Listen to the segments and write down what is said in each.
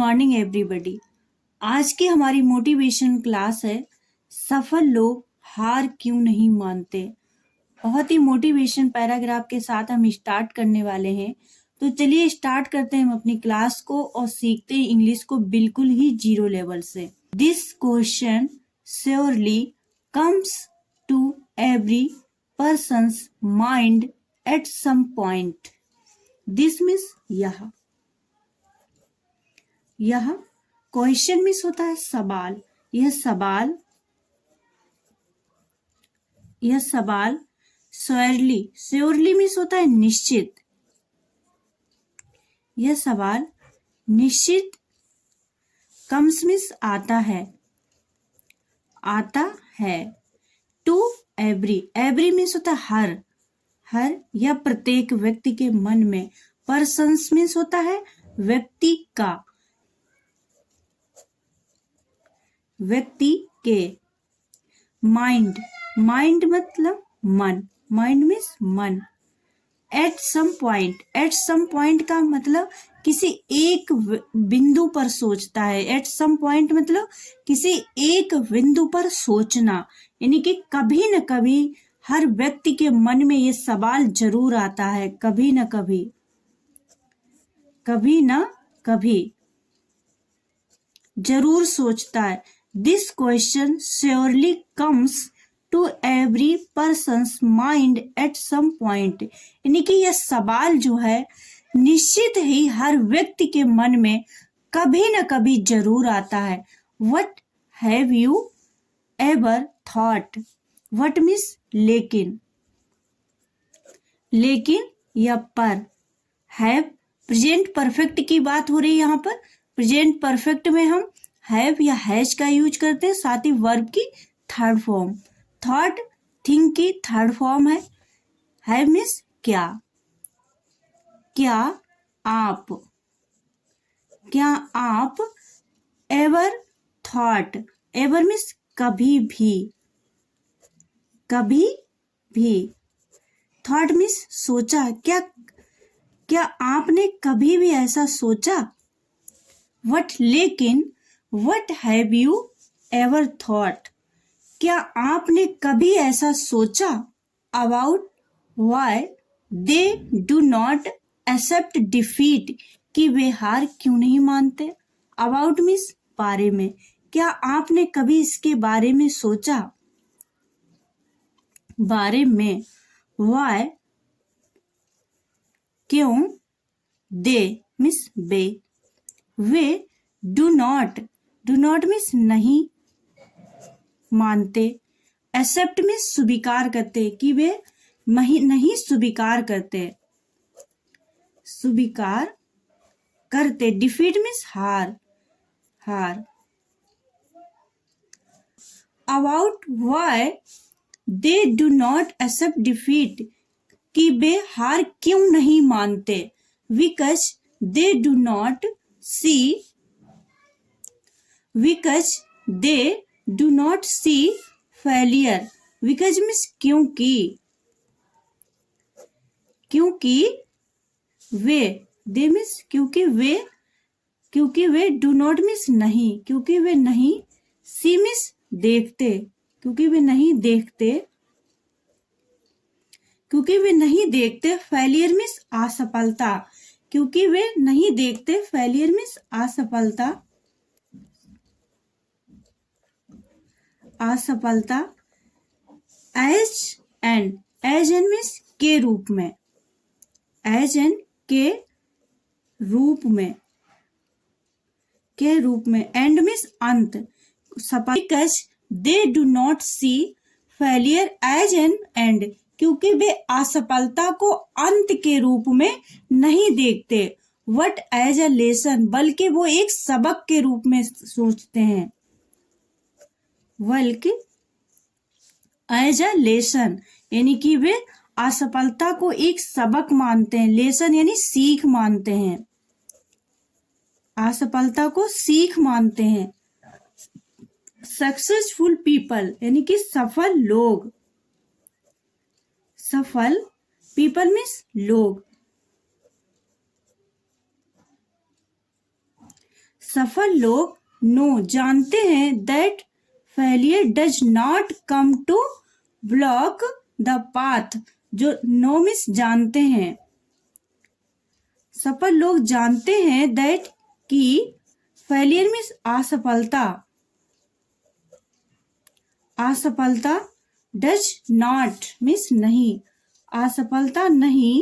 Morning everybody. आज की हमारी मोटिवेशन क्लास है सफल लोग हार क्यों नहीं मानते। बहुत ही मोटिवेशन पैराग्राफ के साथ हम स्टार्ट करने वाले हैं। तो चलिए स्टार्ट करते हैं हम अपनी क्लास को और सीखते हैं इंग्लिश को बिल्कुल ही जीरो लेवल से। This question surely comes to every persons mind at some point. This means यह क्वेश्चन मीन्स होता है सवाल। यह सवाल श्योरली मीन्स होता है निश्चित। यह सवाल निश्चित। कम्स मीन्स आता है। टू एवरी मीन्स होता है हर या प्रत्येक व्यक्ति के मन में। पर्सन्स मीन्स होता है व्यक्ति के। माइंड मतलब मन मीन्स मन। एट सम पॉइंट का मतलब किसी एक बिंदु पर सोचता है। एट सम पॉइंट मतलब किसी एक बिंदु पर सोचना, यानी कि कभी न कभी हर व्यक्ति के मन में ये सवाल जरूर आता है। कभी न कभी जरूर सोचता है। This question surely comes to every persons mind at some point, यानी कि यह सवाल जो है निश्चित ही हर व्यक्ति के मन में कभी न कभी जरूर आता है। What have you ever thought. What means लेकिन या पर। हैव प्रेजेंट परफेक्ट की बात हो रही है। यहाँ पर प्रेजेंट परफेक्ट में हम हैव या हैज का यूज करते हैं, साथ ही वर्ब की थर्ड फॉर्म। थॉट थिंक की थर्ड फॉर्म है। हैव मीन्स क्या आप एवर थॉट। एवर मीन्स कभी भी। थॉट मीन्स सोचा। क्या आपने कभी भी ऐसा सोचा। What have you ever thought. क्या आपने कभी ऐसा सोचा। About why they do not accept defeat, कि वे हार क्यों नहीं मानते। अबाउट मीन्स बारे में। क्या आपने कभी इसके बारे में सोचा। बारे में। व्हाई क्यों। दे means way do not means नहीं मानते। एक्सेप्ट मीन्स स्वीकार करते, कि वे नहीं स्वीकार करते। डिफीट मीन्स हार। About why they do not accept defeat, कि वे हार क्यों नहीं मानते। Because they do not see failure. Because means क्योंकि वे। दे मीन्स क्योंकि वे डू नॉट मीन्स नहीं, क्योंकि वे नहीं। सी मीन्स देखते, क्योंकि वे नहीं देखते। फेलियर मीन्स असफलता, क्योंकि वे नहीं देखते। फेलियर मीन्स असफलता। एज एंड मीन्स के रूप में। एंड मीन्स अंत। Because they do not see failure as an end, क्योंकि वे असफलता को अंत के रूप में नहीं देखते। वट एज अ लेसन, बल्कि वो एक सबक के रूप में सोचते हैं। बल्कि एज अ लेसन, यानी कि वे असफलता को एक सबक मानते हैं। लेसन यानी सीख मानते हैं। असफलता को सीख मानते हैं। सक्सेसफुल पीपल यानी कि सफल लोग। पीपल मीन्स लोग। सफल लोग नो जानते हैं that failure does not come to block the path. जो नो मीन्स जानते हैं, सफल लोग जानते हैं दैट कि फेलियर मीन्स असफलता, असफलता डज नॉट मीन्स नहीं, असफलता नहीं,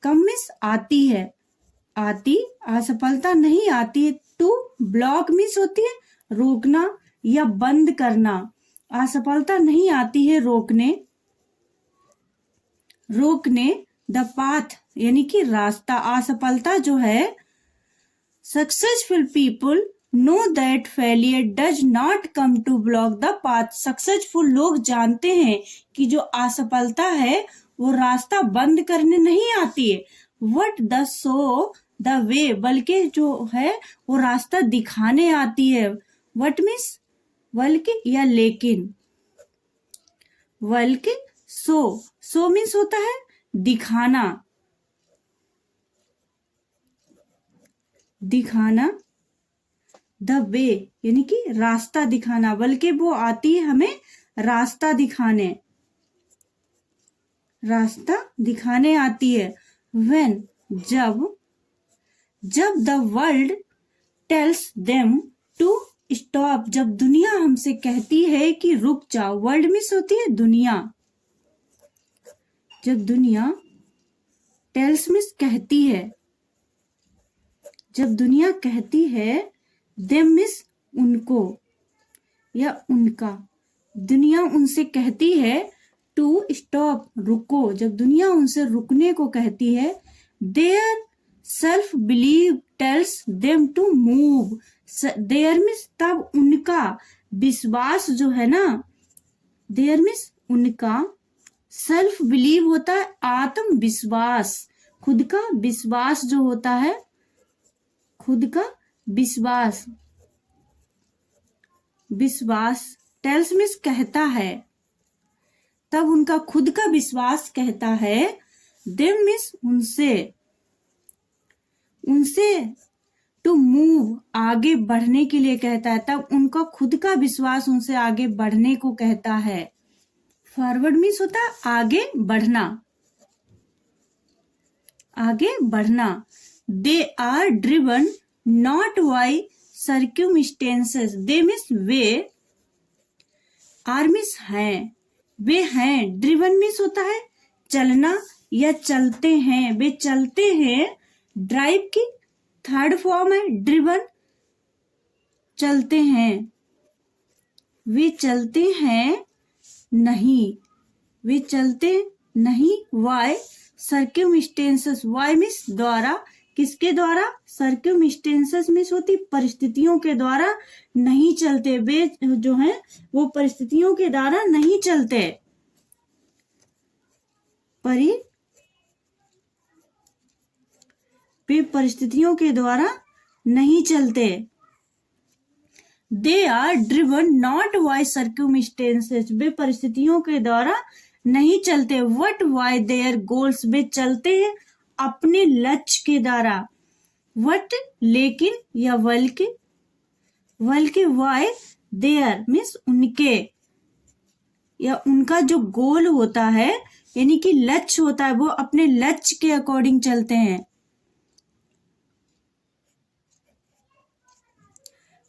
कम मीन्स आती है, आती, असफलता नहीं आती। टू ब्लॉक मीन्स होती है रोकना या बंद करना, असफलता नहीं आती है रोकने, रोकने द पाथ यानी कि रास्ता, असफलता जो है। Successful people know that failure does not come to block the path. Successful लोग जानते हैं कि जो असफलता है वो रास्ता बंद करने नहीं आती है, what the so the way, बल्कि जो है वो रास्ता दिखाने आती है। वट मीन्स बल्कि या लेकिन, बल्कि सो मीन्स होता है दिखाना, दिखाना, द वे यानी कि रास्ता दिखाना, बल्कि वो आती है हमें रास्ता दिखाने, रास्ता दिखाने आती है। व्हेन जब the world tells them to stop, जब दुनिया हमसे कहती है कि रुक जाओ, वर्ल्ड मीन्स होती है दुनिया, जब दुनिया टेल्स मीन्स कहती है, जब दुनिया कहती है देम मीन्स उनको या उनका, दुनिया उनसे कहती है टू स्टॉप रुको, जब दुनिया उनसे रुकने को कहती है। Their self believe tells them to move, their means तब उनका विश्वास जो है ना, देयर मीन्स उनका, सेल्फ बिलीव होता है आत्मविश्वास, खुद का विश्वास जो होता है, खुद का विश्वास, विश्वास टेल्स मीन्स कहता है, तब उनका खुद का विश्वास कहता है। देम मीन्स उनसे, उनसे टू मूव आगे बढ़ने के लिए कहता है, तब उनका खुद का विश्वास उनसे आगे बढ़ने को कहता है। फॉरवर्ड मीन्स होता है आगे बढ़ना, आगे बढ़ना। They are driven not by circumstances, they means वे, आर मीन्स हैं, वे हैं, ड्रिवन मीन्स होता है चलना या चलते हैं, वे चलते हैं, ड्राइव की थर्ड फॉर्म है ड्रिवन, चलते हैं, वे चलते हैं नहीं, वे चलते नहीं, वाई सर्क्यूमस्टेंसेस, वाई मीन्स द्वारा, किसके द्वारा, सर्क्यूमस्टेंसेस मीन्स होती परिस्थितियों के द्वारा नहीं चलते, वे जो हैं वो परिस्थितियों के द्वारा नहीं चलते, वे परिस्थितियों के द्वारा नहीं चलते। They are driven not by circumstances, वे परिस्थितियों के द्वारा नहीं चलते। वट वाई देयर गोल्स, वे चलते हैं अपने लक्ष्य के द्वारा। वट लेकिन या बल्कि, बल्कि वाई देयर मीन्स उनके या उनका जो गोल होता है यानी कि लक्ष्य होता है, वो अपने लक्ष्य के अकॉर्डिंग चलते हैं,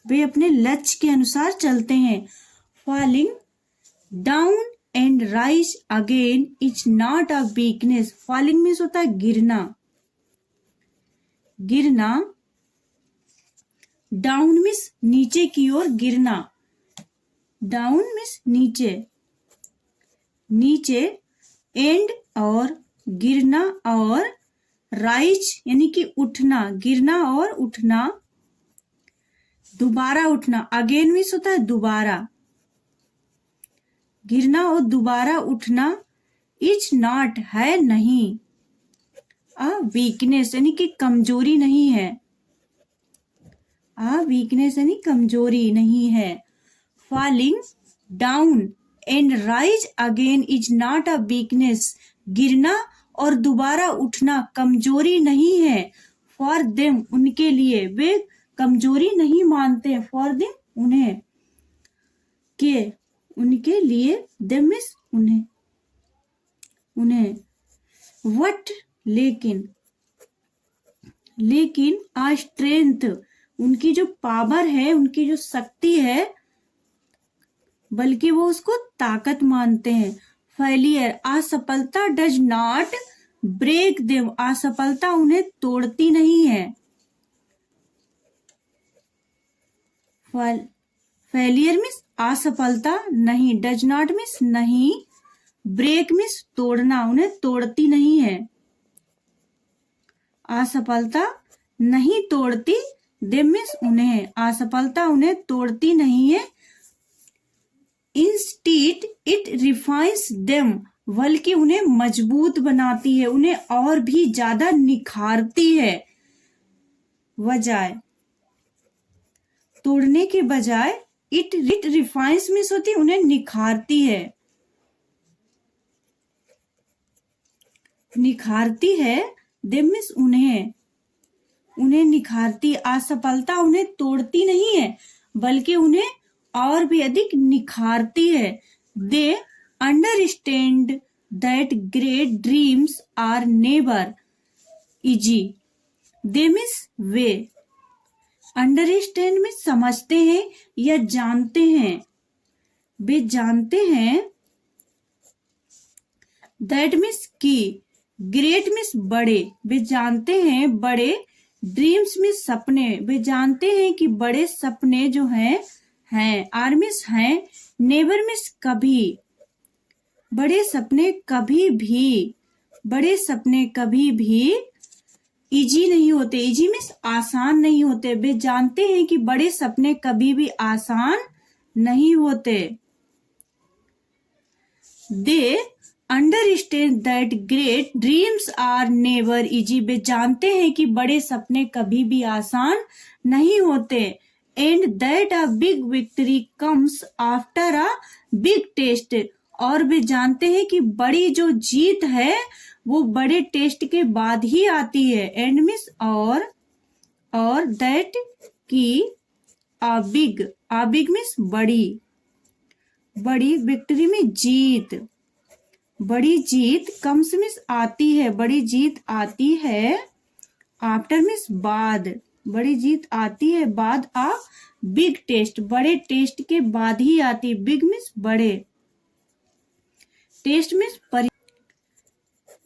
वे अपने लक्ष्य के अनुसार चलते हैं। Falling down and rise again is not a weakness, falling means होता है गिरना, गिरना, डाउन मीन्स नीचे की ओर गिरना, डाउन मीन्स नीचे, नीचे, एंड और गिरना, और राइज यानी कि उठना, गिरना और उठना, दोबारा उठना, अगेन मीन्स होता है दोबारा, गिरना और दोबारा उठना। इज नॉट है नहीं, अ वीकनेस यानी कि कमजोरी नहीं है, अ वीकनेस यानी कमजोरी नहीं है। Falling down and rise again is not a weakness, गिरना और दोबारा उठना कमजोरी नहीं है। फॉर देम उनके लिए, वे कमजोरी नहीं मानते, फॉर देम उन्हें, के उनके लिए, देम मीन्स उन्हें, वट लेकिन, आ स्ट्रेंथ उनकी जो पावर है, उनकी जो शक्ति है, बल्कि वो उसको ताकत मानते हैं। फेलियर असफलता डज नॉट ब्रेक देम, असफलता उन्हें तोड़ती नहीं है। फेलियर मीन्स असफलता नहीं, डज नॉट मीन्स नहीं, ब्रेक मीन्स तोड़ना, उन्हें तोड़ती नहीं है। असफलता नहीं तोड़ती, देम मीन्स उन्हें, असफलता उन्हें तोड़ती नहीं है। इंस्टीड इट रिफाइंस देम, बल्कि उन्हें मजबूत बनाती है, उन्हें और भी ज्यादा निखारती है। बजाय तोड़ने के बजाय इट रिफाइंस मीन्स होती है उन्हें निखारती है, निखारती है। देम मीन्स उन्हें निखारती, असफलता उन्हें तोड़ती नहीं है, बल्कि उन्हें और भी अधिक निखारती है। They understand that great dreams are never easy, they means वे, अंडरस्टैंड में समझते हैं या जानते हैं, वे जानते हैं, दैट मीन्स की, ग्रेट मीन्स बड़े, वे जानते हैं बड़े, ड्रीम्स मीन्स सपने, वे जानते हैं कि बड़े सपने जो हैं आर मीन्स हैं, नेवर मीन्स कभी, बड़े सपने कभी भी इजी नहीं होते, इजी मीन्स आसान नहीं होते। वे जानते हैं कि बड़े सपने कभी भी आसान नहीं होते। They understand that great dreams are never easy, वे जानते हैं कि बड़े सपने कभी भी आसान नहीं होते। And that a big victory comes after a big test, और वे जानते हैं कि बड़ी जो जीत है वो बड़े टेस्ट के बाद ही आती है। एंड मीन्स और दैट की आ बिग मीन्स बड़ी विक्ट्री में जीत, बड़ी जीत, कम्स मीन्स आती है, बड़ी जीत आती है, आफ्टर मीन्स बाद, बड़ी जीत आती है बाद, आ बिग टेस्ट, बड़े टेस्ट के बाद ही आती, बिग मीन्स बड़े, टेस्ट मीन्स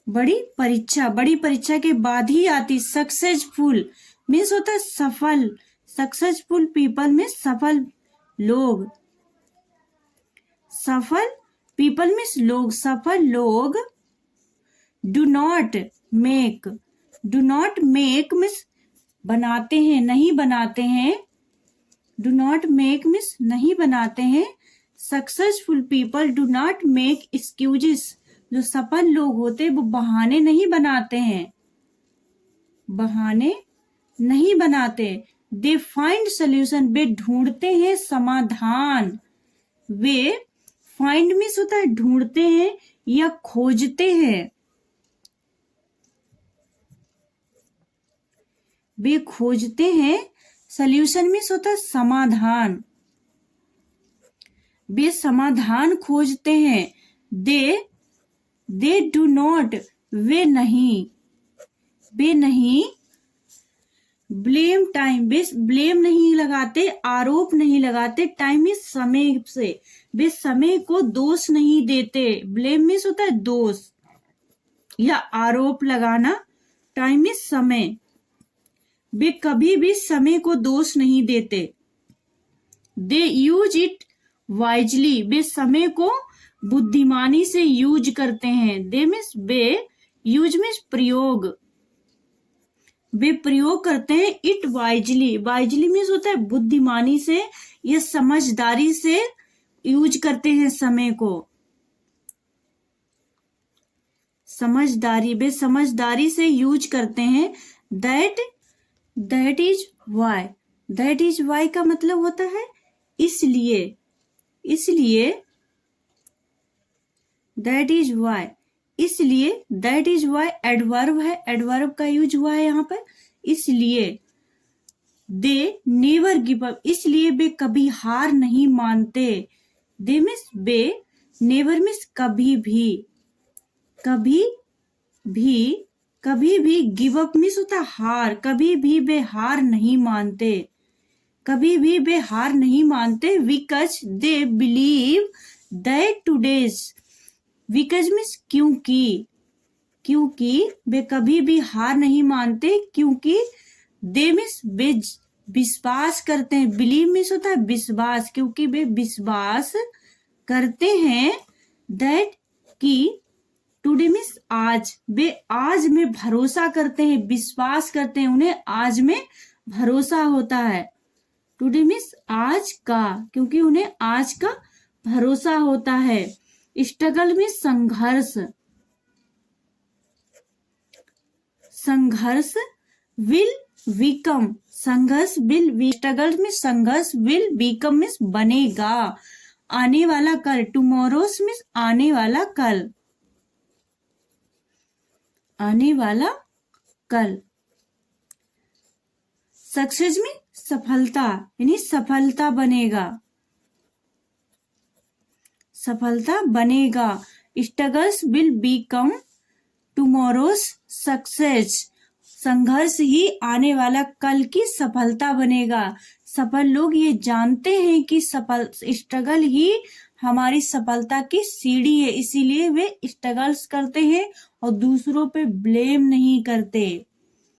बड़ी परीक्षा के बाद ही आती। सक्सेसफुल मीन्स होता है सफल, सक्सेसफुल पीपल में सफल लोग, सफल पीपल मीन्स लोग, सफल लोग। डू नॉट मेक मीन्स बनाते हैं, नहीं बनाते हैं, डू नॉट मेक मीन्स नहीं बनाते हैं। Successful people do not make excuses, जो सफल लोग होते वो बहाने नहीं बनाते हैं, बहाने नहीं बनाते। दे फाइंड सोल्यूशन, वे ढूंढते हैं समाधान, वे फाइंड मीन्स होता है ढूंढते हैं या खोजते हैं, वे खोजते हैं। सोल्यूशन मीन्स होता है समाधान, वे समाधान खोजते हैं। दे डू नॉट, वे नहीं ब्लेम टाइम, वे ब्लेम नहीं लगाते, आरोप नहीं लगाते, टाइम इस समय से, वे समय को दोष नहीं देते। ब्लेम मीन्स होता है दोष या आरोप लगाना, टाइम इस समय, वे कभी भी समय को दोष नहीं देते। दे यूज इट वाइजली, वे समय को बुद्धिमानी से यूज करते हैं। दे मीन्स वे, यूज मीन्स प्रयोग, वे प्रयोग करते हैं। इट वाइजली मीन्स होता है बुद्धिमानी से या समझदारी से यूज करते हैं समय को, वे समझदारी से यूज करते हैं। दैट इज वाई का मतलब होता है इसलिए, दैट इज वाई, इसलिए, दैट इज वाई एडवर्ब है, एडवर्ब का यूज हुआ है यहाँ पर, इसलिए। दे नेवर गिव अप, इसलिए वे कभी हार नहीं मानते। दे मीन्स वे, नेवर मीन्स कभी भी, कभी भी, कभी भी, गिव अप मीन्स होता है हार, कभी भी वे हार नहीं मानते, कभी भी वे हार नहीं मानते। Because they believe that today's, because means क्योंकि, क्योंकि वे कभी भी हार नहीं मानते, क्योंकि दे मीन्स वे विश्वास करते हैं, बिलीव मीन्स होता है विश्वास, क्योंकि वे विश्वास करते हैं दैट कि टुडे मीन्स आज, वे आज में भरोसा करते हैं, विश्वास करते हैं, उन्हें आज में भरोसा होता है। टुडे मीन्स आज का, क्योंकि उन्हें आज का भरोसा होता है। स्ट्रगल में संघर्ष, संघर्ष विल बिकम, संघर्ष विल, स्ट्रगल में संघर्ष विल बिकम मीन्स बनेगा, आने वाला कल, टुमारोस मीन्स आने वाला कल, आने वाला कल। सक्सेस में सफलता, यानी सफलता बनेगा, सफलता बनेगा। Struggles will become tomorrow's success, संघर्ष ही आने वाला कल की सफलता बनेगा। सफल लोग ये जानते हैं कि सफल स्ट्रगल ही हमारी सफलता की सीढ़ी है, इसीलिए वे स्ट्रगल्स करते हैं और दूसरों पे ब्लेम नहीं करते।